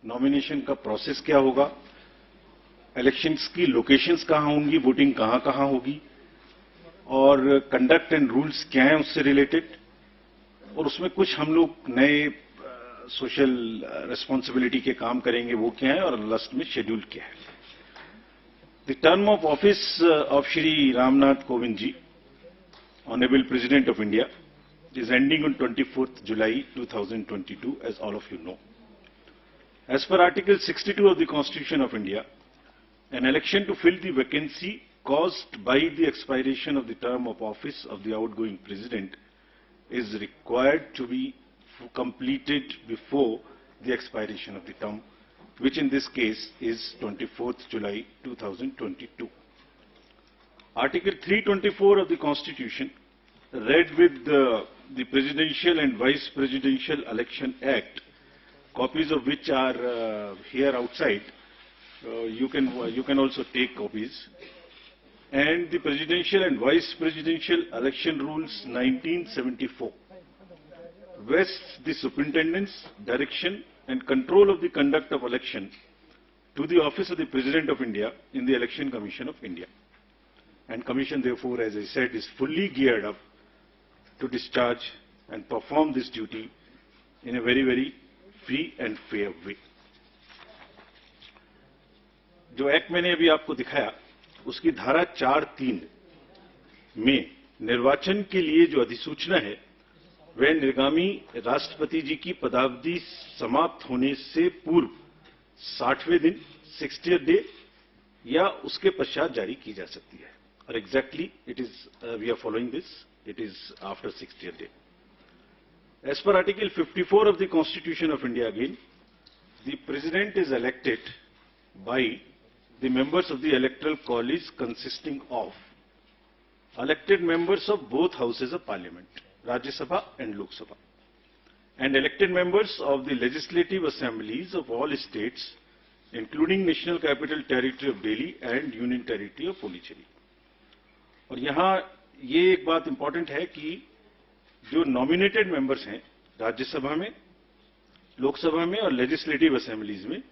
Nomination का process क्या होगा, इलेक्शंस की लोकेशंस कहां होंगी, वोटिंग कहां कहां होगी, और कंडक्ट एंड रूल्स क्या हैं उससे रिलेटेड, और उसमें कुछ हम लोग नए सोशल रिस्पॉन्सिबिलिटी के काम करेंगे, वो क्या है, और लास्ट में शेड्यूल क्या है। The term of office of Shri Ramnath Kovind ji, Honorable President of India, is ending on 24th July 2022, as all of you know. As per Article 62 of the Constitution of India, an election to fill the vacancy caused by the expiration of the term of office of the outgoing President is required to be completed before the expiration of the term, which in this case is 24th July 2022. Article 324 of the Constitution, read with the Presidential and Vice Presidential Election Act, copies of which are here outside. You can also take copies. And the Presidential and Vice Presidential Election Rules 1974 vests the superintendence, direction and control of the conduct of election to the office of the President of India in the Election Commission of India. And Commission, therefore, as I said, is fully geared up to discharge and perform this duty in a very, very free and fair way. जो act मैंने अभी आपको दिखाया, उसकी धारा 4(3) में निर्वाचन के लिए जो अधिसूचना है, वह निर्गामी राष्ट्रपति जी की पदावधि समाप्त होने से पूर्व 60वें दिन 60th डे या उसके पश्चात जारी की जा सकती है. और exactly it is we are following this, it is after 60th day. As per Article 54 of the Constitution of India again, the President is elected by the members of the Electoral College consisting of elected members of both houses of Parliament, Rajya Sabha and Lok Sabha, and elected members of the legislative assemblies of all states, including National Capital Territory of Delhi and Union Territory of Pondicherry. और यहाँ ये एक बात important है कि जो nominated members हैं राज्यसभा में, लोकसभा में और लेजिस्लेटिव असेंबलीज में,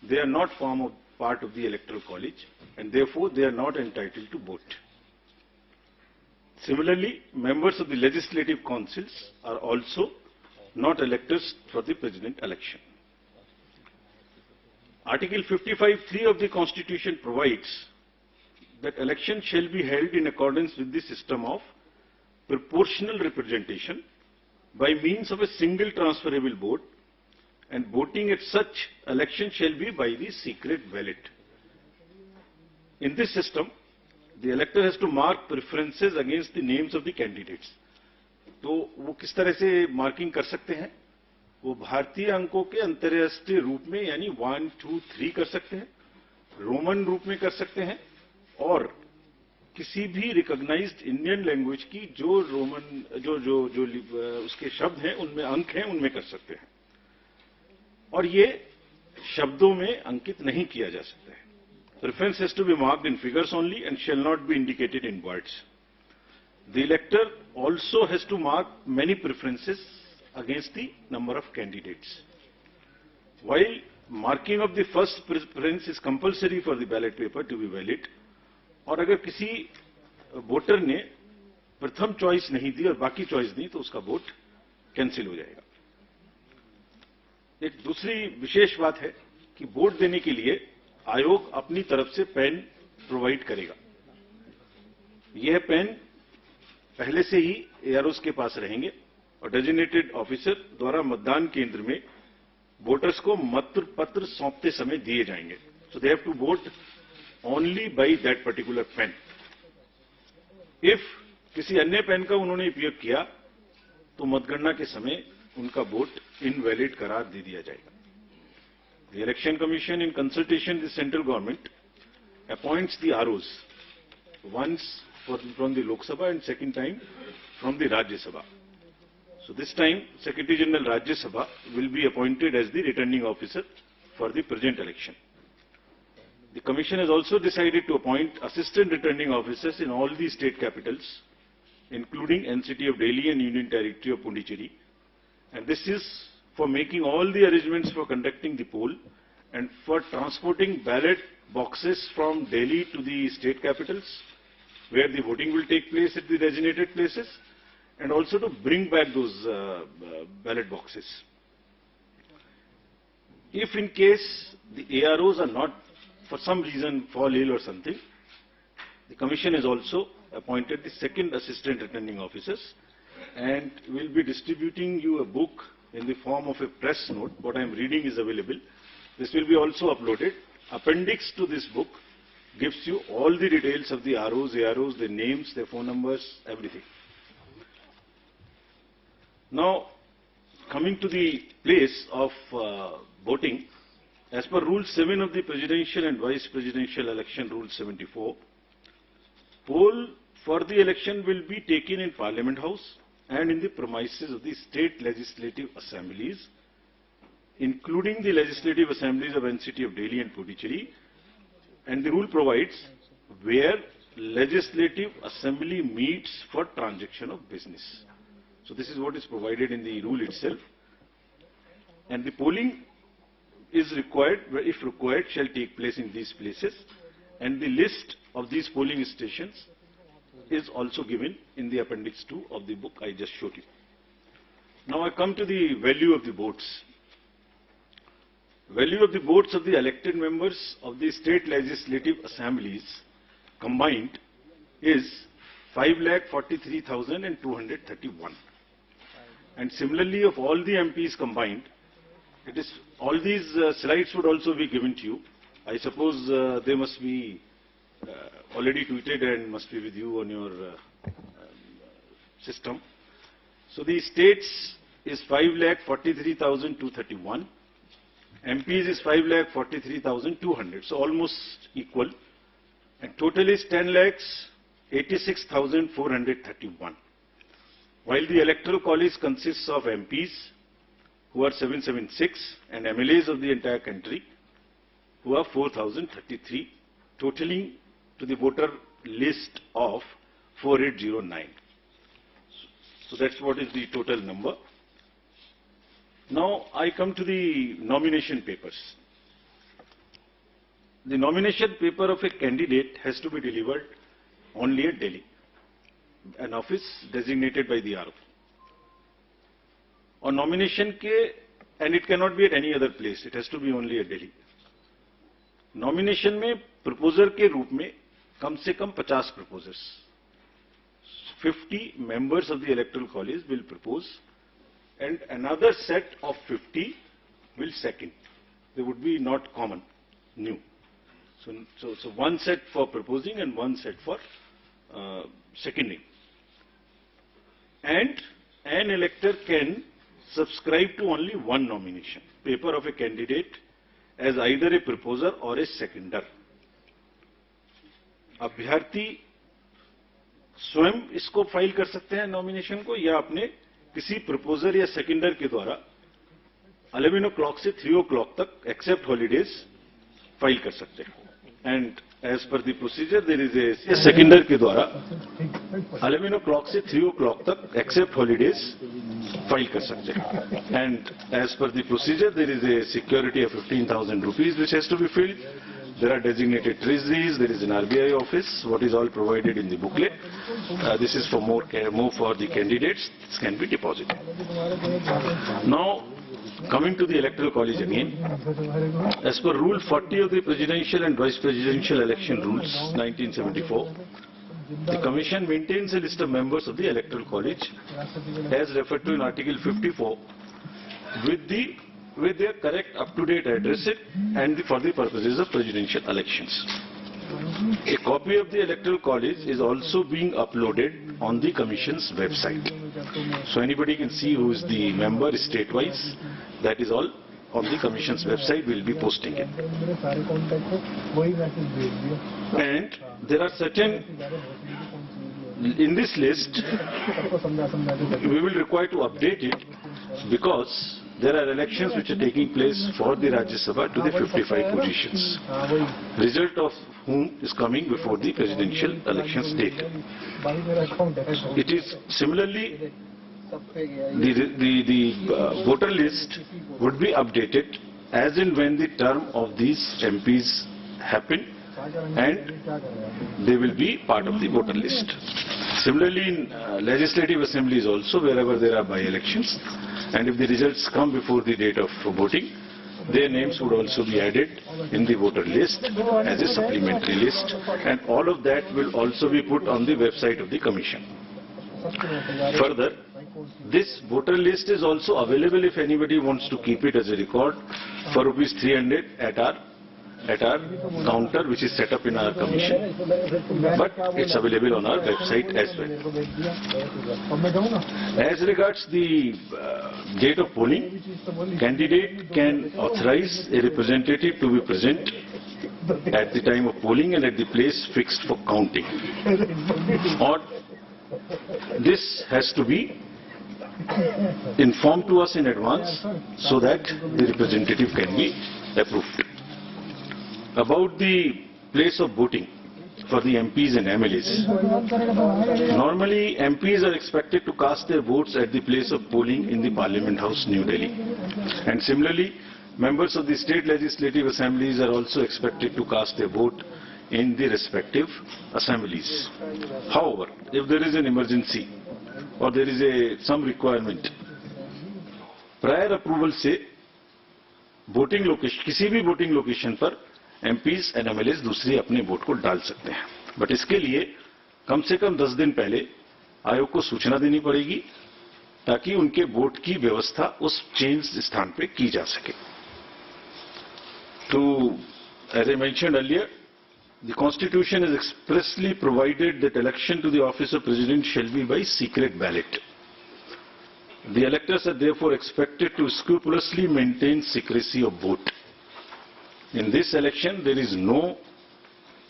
they are not form part of the electoral college and therefore they are not entitled to vote. Similarly, members of the legislative councils are also not electors for the president election. Article 55(3) of the Constitution provides that election shall be held in accordance with the system of proportional representation by means of a single transferable vote, and voting at such election shall be by the secret ballot. In this system, the elector has to mark preferences against the names of the candidates. तो वो किस तरह से marking कर सकते हैं? वो भारतीय अंकों के अंतर्राष्ट्रीय रूप में यानी 1, 2, 3 कर सकते हैं, रोमन रूप में कर सकते हैं, और किसी भी रिकॉग्नाइज्ड इंडियन लैंग्वेज की जो रोमन जो उसके शब्द हैं, उनमें अंक हैं, उनमें कर सकते हैं. और ये शब्दों में अंकित नहीं किया जा सकता है. Preference has to be marked in figures only and shall not be indicated in words. The elector also has to mark many preferences against the number of candidates. While marking of the first preference is compulsory for the ballot paper to be valid, और अगर किसी voter ने प्रथम choice नहीं दी और बाकी choice दी तो उसका वोट कैंसिल हो जाएगा. एक दूसरी विशेष बात है कि वोट देने के लिए आयोग अपनी तरफ से पेन प्रोवाइड करेगा. यह पेन पहले से ही एआरओस के पास रहेंगे और डेजिग्नेटेड ऑफिसर द्वारा मतदान केंद्र में वोटर्स को मतपत्र सौंपते समय दिए जाएंगे. So they have to vote only by that particular pen. If किसी अन्य पेन का उन्होंने उपयोग किया तो मतगणना के समय उनका वोट इनवैलिड करार दे दिया जाएगा. The election commission in consultation with central government appoints the ROs, once from the Lok Sabha and second time from the Rajya Sabha. So this time, Secretary General Rajya Sabha will be appointed as the returning officer for the present election. The Commission has also decided to appoint assistant returning officers in all the state capitals, including NCT of Delhi and Union Territory of Pondicherry, and this is for making all the arrangements for conducting the poll and for transporting ballot boxes from Delhi to the state capitals, where the voting will take place at the designated places, and also to bring back those ballot boxes. If in case the AROs are not, for some reason, fall ill or something, the Commission has also appointed the second assistant returning officers, and will be distributing you a book in the form of a press note. What I am reading is available. This will be also uploaded. Appendix to this book gives you all the details of the ROs, AROs, their names, their phone numbers, everything. Now, coming to the place of voting, as per Rule 7 of the Presidential and Vice Presidential Election Rule 74, poll for the election will be taken in Parliament House and in the premises of the state legislative assemblies, including the legislative assemblies of NCT of Delhi and Puducherry, and the rule provides where legislative assembly meets for transaction of business. So this is what is provided in the rule itself, and the polling is required, if required, shall take place in these places, and the list of these polling stations is also given in the appendix 2 of the book I just showed you. Now I come to the value of the votes. Value of the votes of the elected members of the state legislative assemblies combined is 5,43,231. And similarly, of all the MPs combined, it is all these slides would also be given to you. I suppose they must be already tweeted and must be with you on your system. So the states is 5,43,231. MPs is 5,43,200. So almost equal. And total is 10,86,431. While the Electoral College consists of MPs, who are 776, and MLAs of the entire country, who are 4,033, totaling to the voter list of 4809. So that's what is the total number. Now I come to the nomination papers. The nomination paper of a candidate has to be delivered only at Delhi, an office designated by the RO. और nomination के, and it cannot be at any other place, it has to be only at Delhi. Nomination में proposer के रूप में कम से कम 50 proposers, 50 members of the Electoral College will propose, and another set of 50 will second. They would be not common, new. So one set for proposing and one set for seconding. And an elector can subscribe to only one nomination paper of a candidate as either a proposer or a seconder. अभ्यर्थी स्वयं इसको file कर सकते हैं nomination को, या अपने किसी प्रपोजर या सेकेंडर के द्वारा 11 o'clock से 3 o'clock तक एक्सेप्ट हॉलीडेज फाइल कर सकते हैं. And as per the procedure there is a seconder के द्वारा 11 o'clock से 3 o'clock तक एक्सेप्ट हॉलीडेज फाइल कर सकते हैं. And as per the procedure there is a security of 15,000 rupees which has to be filled. There are designated treasuries, there is an RBI office, what is all provided in the booklet. This is for more for the candidates, this can be deposited. Now, coming to the Electoral College again, as per Rule 40 of the Presidential and Vice Presidential Election Rules 1974, the Commission maintains a list of members of the Electoral College as referred to in Article 54 with their correct up-to-date address and for the purposes of presidential elections. A copy of the Electoral College is also being uploaded on the Commission's website. So anybody can see who is the member state-wise. That is all on the Commission's website. We will be posting it. And there are certain, in this list, we will require to update it because there are elections which are taking place for the Rajya Sabha to the 55 positions, result of whom is coming before the presidential elections date. It is similarly the voter list would be updated as and when the term of these MPs happen, and they will be part of the voter list. Similarly, in legislative assemblies also, wherever there are by-elections, and if the results come before the date of voting, their names would also be added in the voter list as a supplementary list, and all of that will also be put on the website of the Commission. Further, this voter list is also available if anybody wants to keep it as a record for ₹300 at our counter, which is set up in our commission, but it's available on our website as well. As regards the date of polling, candidate can authorize a representative to be present at the time of polling and at the place fixed for counting, or this has to be informed to us in advance so that the representative can be approved. About the place of voting for the MPs and MLAs. Normally, MPs are expected to cast their votes at the place of polling in the Parliament House, New Delhi. And similarly, members of the state legislative assemblies are also expected to cast their vote in the respective assemblies. However, if there is an emergency or there is some requirement, prior approval से voting location, किसी भी voting location पर MPs and MLAs दूसरी अपने vote को डाल सकते हैं, बट इसके लिए कम से कम 10 दिन पहले आयोग को सूचना देनी पड़ेगी ताकि उनके वोट की व्यवस्था उस चेंज स्थान पे की जा सके. To, as I mentioned earlier, the Constitution has expressly provided that election to the office of President shall be by secret ballot. The electors are therefore expected to scrupulously maintain secrecy of vote. In this election, there is no,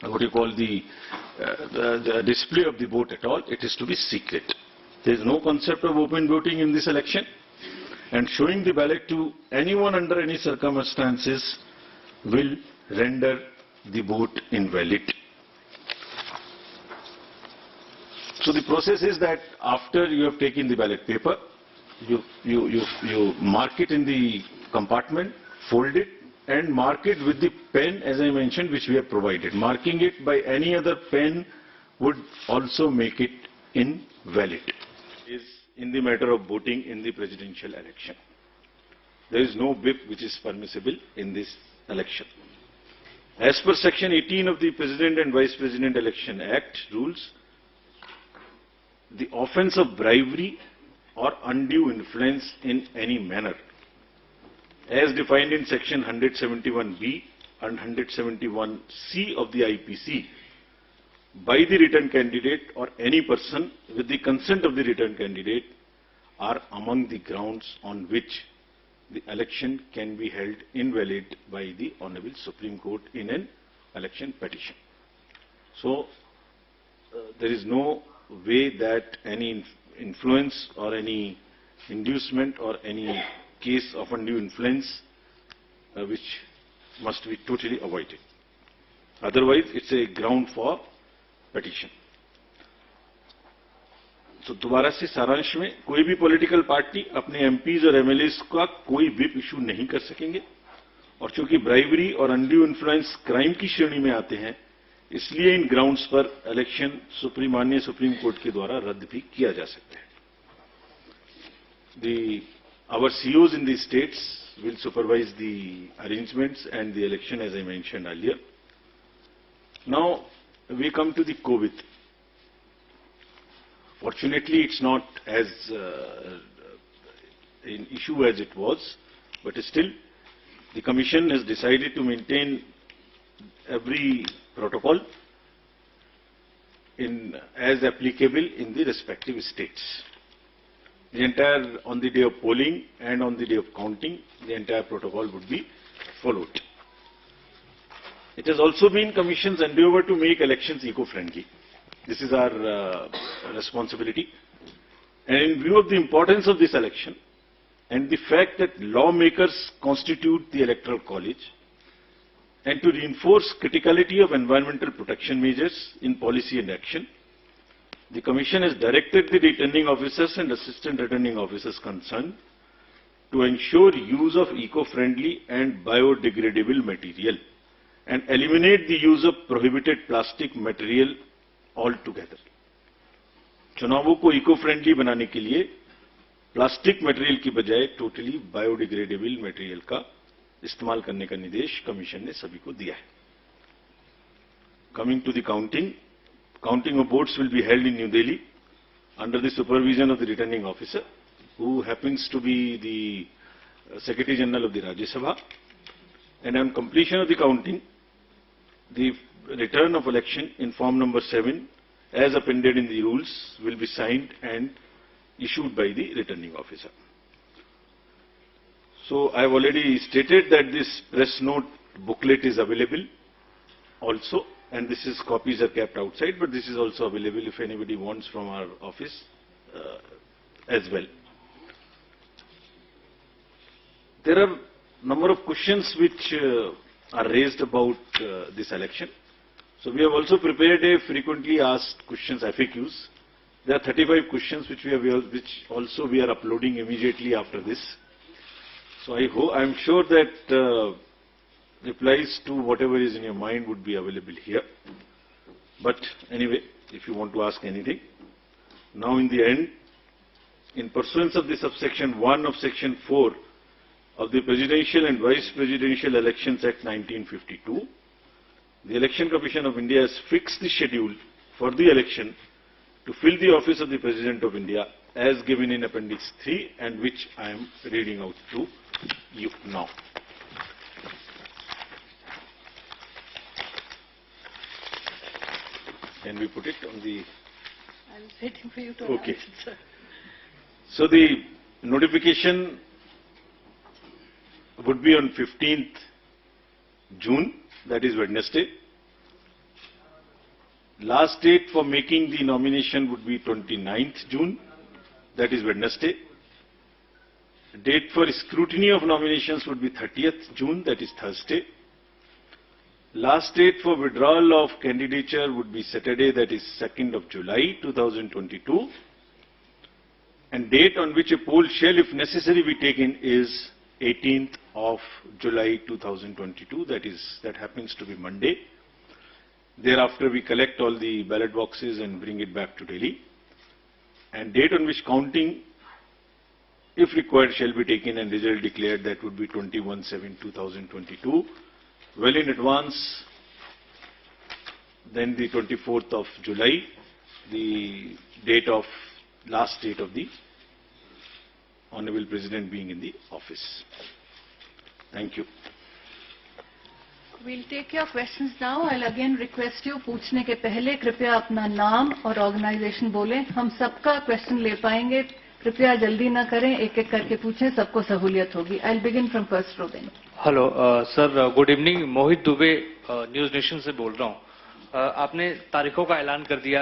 what you call the display of the vote at all. It is to be secret. There is no concept of open voting in this election, and showing the ballot to anyone under any circumstances will render the vote invalid. So the process is that after you have taken the ballot paper, you mark it in the compartment, fold it, and mark it with the pen, as I mentioned, which we have provided. Marking it by any other pen would also make it invalid. Is in the matter of voting in the presidential election. There is no whip which is permissible in this election. As per Section 18 of the President and Vice President Election Act rules, the offence of bribery or undue influence in any manner, as defined in Section 171B and 171C of the IPC, by the return candidate or any person with the consent of the return candidate, are among the grounds on which the election can be held invalid by the Honorable Supreme Court in an election petition. So, there is no way that any influence or any inducement or any case of undue influence which must be totally avoided. Otherwise, it's a ground for petition. तो दोबारा से सारांश में, कोई भी political party अपने MPs और MLAs का कोई व्हिप इशू नहीं कर सकेंगे, और चूंकि ब्राइबरी और अनड्यू इन्फ्लुएंस क्राइम की श्रेणी में आते हैं, इसलिए इन ग्राउंड्स पर इलेक्शन माननीय सुप्रीम कोर्ट के द्वारा रद्द भी किया जा सकता है. Our COs in the states will supervise the arrangements and the election, as I mentioned earlier. Now we come to the COVID. Fortunately, it's not as an issue as it was, but still the Commission has decided to maintain every protocol as applicable in the respective states. The entire, on the day of polling and on the day of counting, the entire protocol would be followed. It has also been Commission's endeavour to make elections eco-friendly. This is our responsibility. And in view of the importance of this election and the fact that lawmakers constitute the Electoral College, and to reinforce criticality of environmental protection measures in policy and action, The Commission has directed the returning officers and assistant returning officers concerned to ensure use of eco-friendly and biodegradable material and eliminate the use of prohibited plastic material altogether. चुनावों को eco friendly बनाने के लिए plastic material की बजाय totally biodegradable material का इस्तेमाल करने का निर्देश कमीशन ने सभी को दिया है. Coming to the counting of votes will be held in New Delhi under the supervision of the returning officer, who happens to be the Secretary General of the Rajya Sabha. And on completion of the counting, the return of election in form number 7, as appended in the rules, will be signed and issued by the returning officer. So I have already stated that this press note booklet is available also, and this is copies are kept outside, but this is also available if anybody wants from our office as well. There are number of questions which are raised about this election. So we have also prepared a frequently asked questions, FAQs. There are 35 questions which also we are uploading immediately after this. So I am sure that replies to whatever is in your mind would be available here. But anyway, if you want to ask anything, now in the end, in pursuance of the subsection 1 of section 4 of the Presidential and Vice Presidential Elections Act 1952, the Election Commission of India has fixed the schedule for the election to fill the office of the President of India as given in Appendix 3, and which I am reading out to you now. Can we put it on the... I was waiting for you to Okay. answer. So the notification would be on 15th June, that is Wednesday. Last date for making the nomination would be 29th June, that is Wednesday. Date for scrutiny of nominations would be 30th June, that is Thursday. Last date for withdrawal of candidature would be Saturday, that is 2nd of July 2022. And date on which a poll shall, if necessary, be taken is 18th of July 2022, that happens to be Monday. Thereafter we collect all the ballot boxes and bring it back to Delhi. And date on which counting, if required, shall be taken and result declared, that would be 21/7/2022. Well in advance, then the 24th of July, the last date of the Honorable President being in the office. Thank you. We'll take your questions now. I'll again request you, पूछने के पहले कृपया अपना नाम और organisation बोलें. हम सबका क्वेश्चन ले पाएंगे. कृपया जल्दी ना करें, एक एक करके पूछें, सबको सहूलियत होगी. I'll begin from first row then. Hello sir, good evening. Mohit Dubey, news nation से बोल रहा हूँ. आपने तारीखों का ऐलान कर दिया,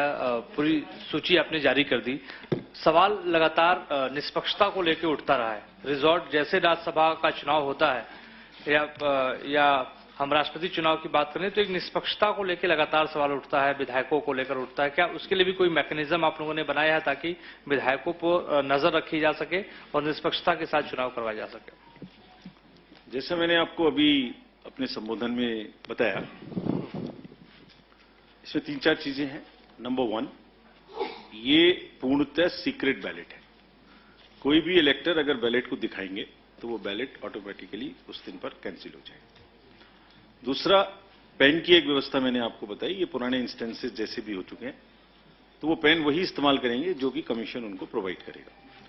पूरी सूची आपने जारी कर दी. सवाल लगातार निष्पक्षता को लेकर उठता रहा है. रिजॉर्ट जैसे राज्यसभा का चुनाव होता है या हम राष्ट्रपति चुनाव की बात करें तो एक निष्पक्षता को लेकर लगातार सवाल उठता है, विधायकों को लेकर उठता है. क्या उसके लिए भी कोई मैकेनिज्म आप लोगों ने बनाया है ताकि विधायकों पर नजर रखी जा सके और निष्पक्षता के साथ चुनाव करवाया जा सके? जैसे मैंने आपको अभी अपने संबोधन में बताया, इसमें 3-4 चीजें हैं. नंबर 1, ये पूर्णतः सीक्रेट बैलेट है. कोई भी इलेक्टर अगर बैलेट को दिखाएंगे तो वो बैलेट ऑटोमेटिकली उस दिन पर कैंसिल हो जाएगा. दूसरा, पेन की एक व्यवस्था मैंने आपको बताई. ये पुराने इंस्टेंसेस जैसे भी हो चुके हैं, तो वो पेन वही इस्तेमाल करेंगे जो कि कमीशन उनको प्रोवाइड करेगा.